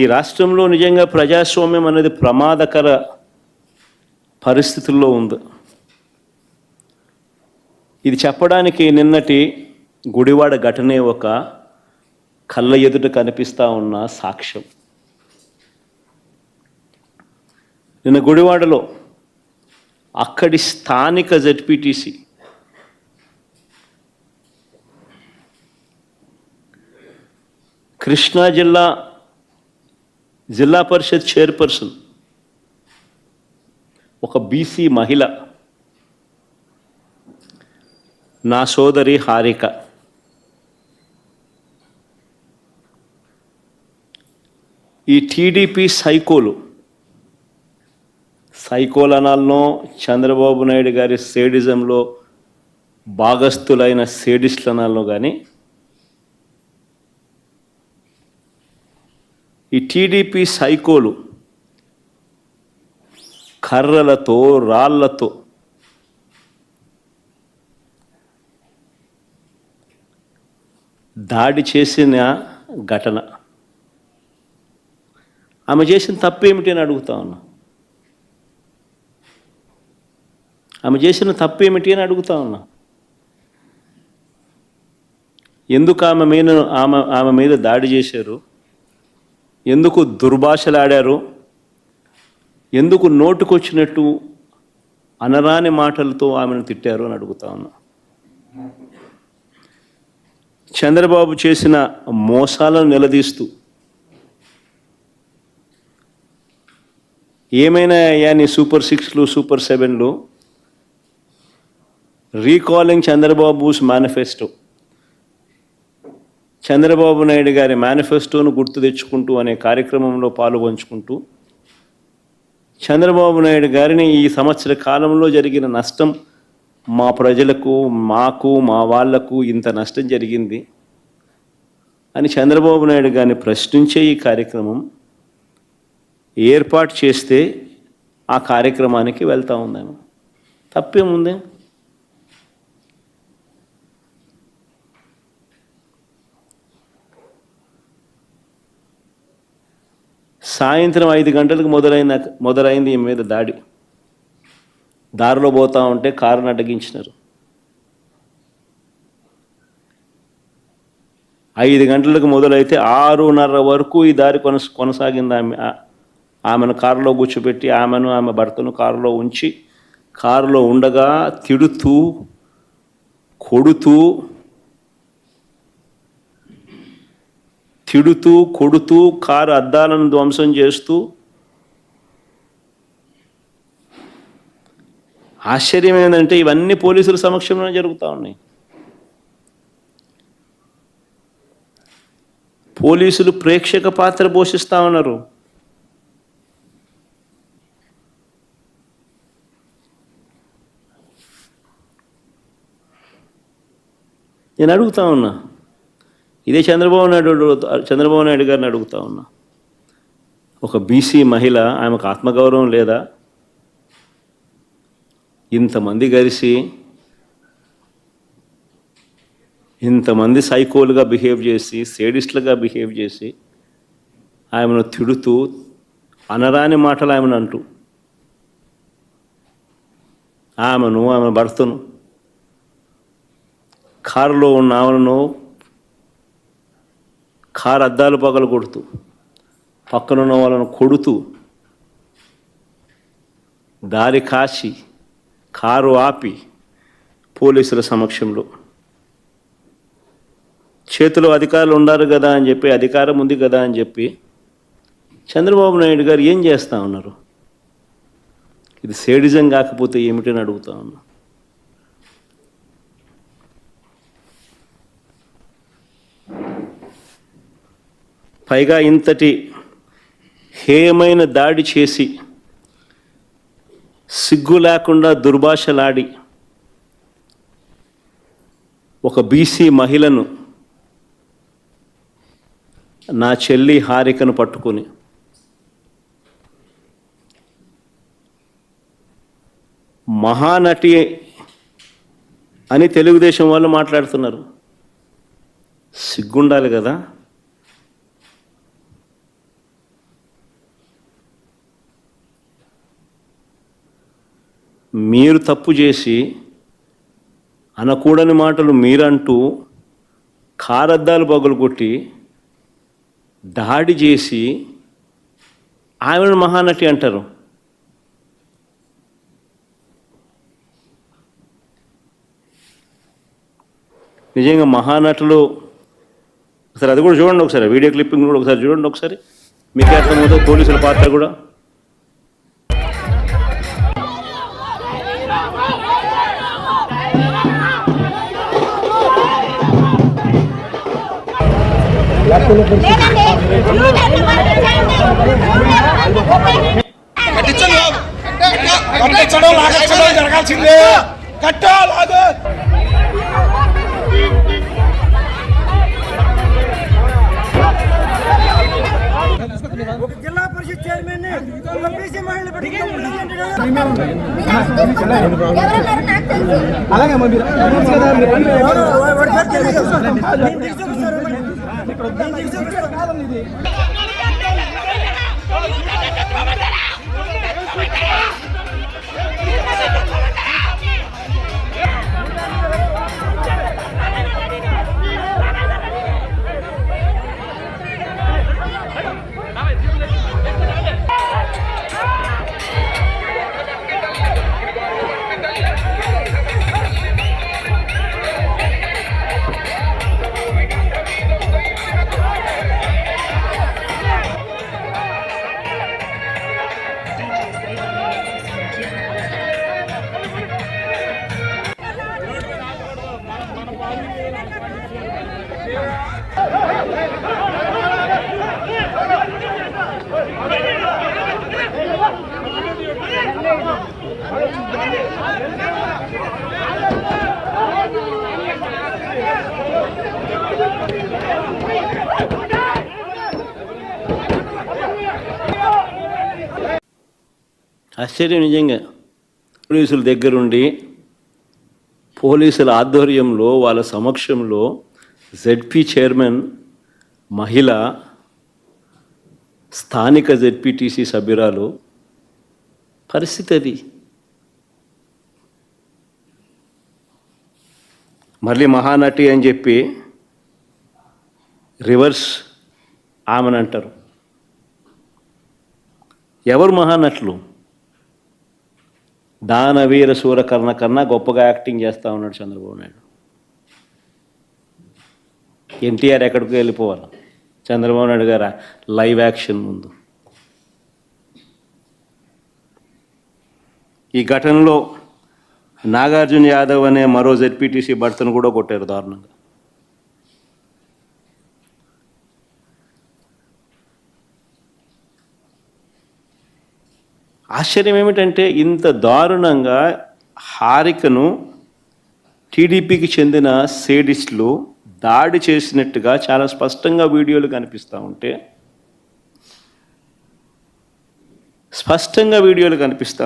ఈ రాష్ట్రంలో నిజంగా ప్రజాస్వామ్యం అనేది ప్రమాదకర పరిస్థితుల్లో ఉంది. ఇది చెప్పడానికి నిన్నటి గుడివాడ ఘటనే ఒక కళ్ళ ఎదుట కనిపిస్తూ ఉన్న సాక్ష్యం. నిన్న గుడివాడలో అక్కడి స్థానిక జెడ్పీటీసీ కృష్ణా జిల్లా పరిషత్ చైర్పర్సన్ ఒక బీసీ మహిళ, నా సోదరి హారిక, ఈ టీడీపీ సైకోలు అనాలనో, చంద్రబాబు నాయుడు గారి సేడిజంలో భాగస్థులైన సేడిస్టులు అనాలనో కానీ, ఈ టీడీపీ సైకోలు కర్రలతో రాళ్లతో దాడి చేసిన ఘటన. ఆమె చేసిన తప్పేమిటి అని అడుగుతా ఉన్నా. ఆమె చేసిన తప్పేమిటి అని అడుగుతా ఉన్నా. ఎందుకు ఆమె మీద దాడి చేశారు? ఎందుకు దుర్భాషలాడారు? ఎందుకు నోటుకొచ్చినట్టు అనరాని మాటలతో ఆమెను తిట్టారు అని అడుగుతా ఉన్నా. చంద్రబాబు చేసిన మోసాలను నిలదీస్తూ, ఏమైనా నీ సూపర్ 6లు సూపర్ 7లు, రీకాలింగ్ చంద్రబాబుస్ మేనిఫెస్టో, చంద్రబాబు నాయుడు గారి మేనిఫెస్టోను గుర్తు తెచ్చుకుంటూ అనే కార్యక్రమంలో పాలుపంచుకుంటూ, చంద్రబాబు నాయుడు గారిని ఈ సంవత్సర కాలంలో జరిగిన నష్టం, మా ప్రజలకు, మాకు, మా వాళ్లకు ఇంత నష్టం జరిగింది అని చంద్రబాబు నాయుడు గారిని ప్రశ్నించే ఈ కార్యక్రమం ఏర్పాటు చేస్తే ఆ కార్యక్రమానికి వెళ్తూ ఉందాము. తప్పేముంది? సాయంత్రం 5 గంటలకు మొదలైంది ఈ మీద దాడి. దారిలో పోతా ఉంటే కారును అడ్డగించినారు. 5 గంటలకు మొదలైతే 6:30 వరకు ఈ దారి కొనసాగింది. ఆమెను కారులో కూర్చోబెట్టి, ఆమె భర్తను కారులో ఉంచి, కారులో ఉండగా తిడుతూ, కొడుతూ కారు అద్దాలను ధ్వంసం చేస్తూ, ఆశ్చర్యం ఏంటంటే ఇవన్నీ పోలీసుల సమక్షంలోనే జరుగుతూ ఉన్నాయి. పోలీసులు ప్రేక్షక పాత్ర పోషిస్తూ ఉన్నారు. నేను అడుగుతా ఉన్నా, ఇదే చంద్రబాబు నాయుడు గారిని అడుగుతా ఉన్నా. ఒక బీసీ మహిళ, ఆమెకు ఆత్మగౌరవం లేదా? ఇంతమంది కలిసి, ఇంతమంది సైకోలుగా బిహేవ్ చేసి, సేడిస్టులుగా బిహేవ్ చేసి, ఆమెను తిడుతూ, అనరాని మాటలు ఆమెను అంటూ, ఆమె భర్తను, కారులో ఉన్న ఆమెను కారు అద్దాలు పగలు కొడుతూ, పక్కనున్న వాళ్ళను కొడుతూ, దారి కాచి, కారు ఆపి, పోలీసుల సమక్షంలో చేతిలో అధికారులు ఉన్నారు కదా అని చెప్పి, అధికారం ఉంది కదా అని చెప్పి చంద్రబాబు నాయుడు గారు ఏం చేస్తూ ఉన్నారు? ఇది సేడిజం కాకపోతే ఏమిటని అడుగుతా ఉన్నా. పైగా ఇంతటి హేయమైన దాడి చేసి, సిగ్గు లేకుండా దుర్భాషలాడి, ఒక బీసీ మహిళను, నా చెల్లి హారికను పట్టుకొని మహానటి అని తెలుగుదేశం వాళ్ళు మాట్లాడుతున్నారు. సిగ్గుండాలి కదా. మీరు తప్పు చేసి అనకూడని మాటలు మీరంటూ కారద్దాలు పగులుకొట్టి దాడి చేసి ఆమెను మహానటి అంటారు. నిజంగా మహానటులు ఒకసారి అది కూడా చూడండి, ఒకసారి వీడియో క్లిప్పింగ్ కూడా ఒకసారి చూడండి, ఒకసారి మీకే అర్థమవుతుంది పోలీసుల పాత్ర కూడా. జరగాల్సిందే జిల్లా పరిషత్ చైర్మన్ అలాగే ఆశ్చర్యం నిజంగా. పోలీసుల దగ్గరుండి పోలీసుల ఆధ్వర్యంలో వాళ్ళ సమక్షంలో జెడ్పీ చైర్మన్ మహిళ, స్థానిక జెడ్పీటీసీ సభ్యురాలు పరిస్థితి అది. మళ్ళీ మహానటి అని చెప్పి రివర్స్ ఆమెను అంటారు. ఎవరు మహానటులు? దానవీర సూరకర్ణ కన్నా గొప్పగా యాక్టింగ్ చేస్తూ ఉన్నాడు చంద్రబాబు నాయుడు. ఎన్టీఆర్ ఎక్కడికి వెళ్ళిపోవాలి చంద్రబాబు నాయుడు గారు లైవ్ యాక్షన్ ముందు. ఈ ఘటనలో నాగార్జున యాదవ్ అనే మరో జెడ్పీటీసీ భర్తను కూడా కొట్టారు దారుణంగా. ఆశ్చర్యం ఏమిటంటే ఇంత దారుణంగా హారికను టీడీపీకి చెందిన సేడిస్టులు దాడి చేసినట్టుగా చాలా స్పష్టంగా వీడియోలు కనిపిస్తూ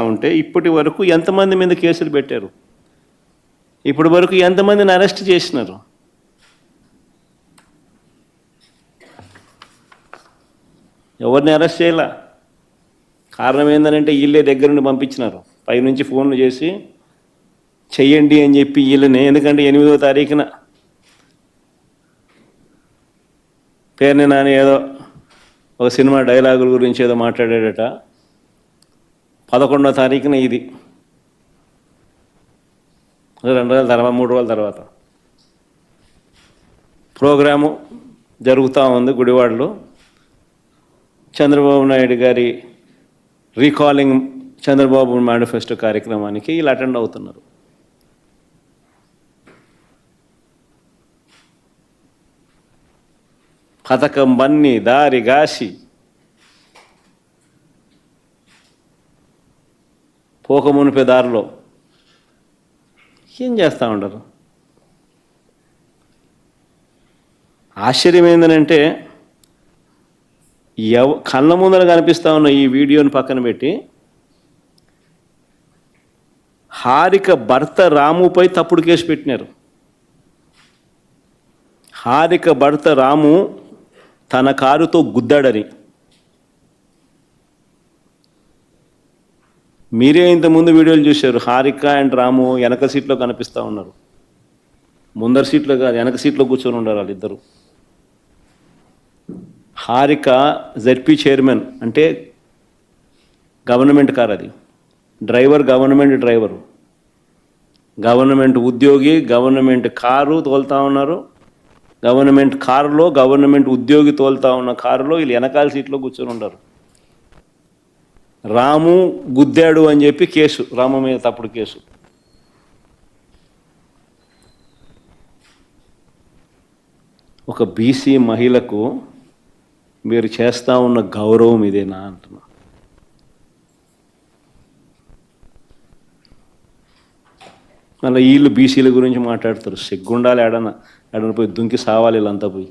ఉంటే, ఇప్పటి వరకు ఎంతమంది మీద కేసులు పెట్టారు? ఇప్పటి వరకు ఎంతమందిని అరెస్ట్ చేసినారు? ఎవరిని అరెస్ట్ చేయాల? కారణం ఏంటంటే వీళ్ళే దగ్గర నుండి పంపించినారు, పైనుంచి ఫోన్లు చేసి చెయ్యండి అని చెప్పి వీళ్ళని. ఎందుకంటే 8వ తారీఖున పేరుని నాని ఏదో ఒక సినిమా డైలాగుల గురించి ఏదో మాట్లాడాడట. 11వ తారీఖున ఇది 2 రోజుల తర్వాత 3 రోజుల తర్వాత ప్రోగ్రాము జరుగుతూ ఉంది గుడివాడలో. చంద్రబాబు నాయుడు గారి రీకాలింగ్ చంద్రబాబు మేనిఫెస్టో కార్యక్రమానికి వీళ్ళు అటెండ్ అవుతున్నారు. పథకం బన్ని దారి గాసి పోకమునిపే దారిలో ఏం చేస్తూ ఉండరు. ఆశ్చర్యం ఏంటంటే కళ్ళ ముందర కనిపిస్తూ ఉన్న ఈ వీడియోని పక్కన పెట్టి హారిక భర్త రాముపై తప్పుడు కేసు పెట్టినారు. హారిక భర్త రాము తన కారుతో గుద్దాడని. మీరే ఇంతకుముందు వీడియోలు చూశారు, హారిక అండ్ రాము వెనక సీట్లో కనిపిస్తూ ఉన్నారు. ముందర సీట్లో కాదు, వెనక సీట్లో కూర్చొని ఉన్నారు వాళ్ళిద్దరు. హారిక జెడ్పీ చైర్మన్ అంటే గవర్నమెంట్ కార్, అది డ్రైవర్ గవర్నమెంట్ డ్రైవరు, గవర్నమెంట్ ఉద్యోగి, గవర్నమెంట్ కారు తోలుతా ఉన్నారు. గవర్నమెంట్ కారులో గవర్నమెంట్ ఉద్యోగి తోలుతా ఉన్న కారులో వీళ్ళు వెనకాల సీట్లో కూర్చొని ఉన్నారు. రాము గుద్దాడు అని చెప్పి కేసు, రాము మీద తప్పుడు కేసు. ఒక బీసీ మహిళకు మీరు చేస్తూ ఉన్న గౌరవం ఇదేనా అంటున్నా. మళ్ళీ వీళ్ళు బీసీల గురించి మాట్లాడతారు. సిగ్గుండాలి, ఎడన పోయి దుంకి సావాలి వీళ్ళంతా పోయి.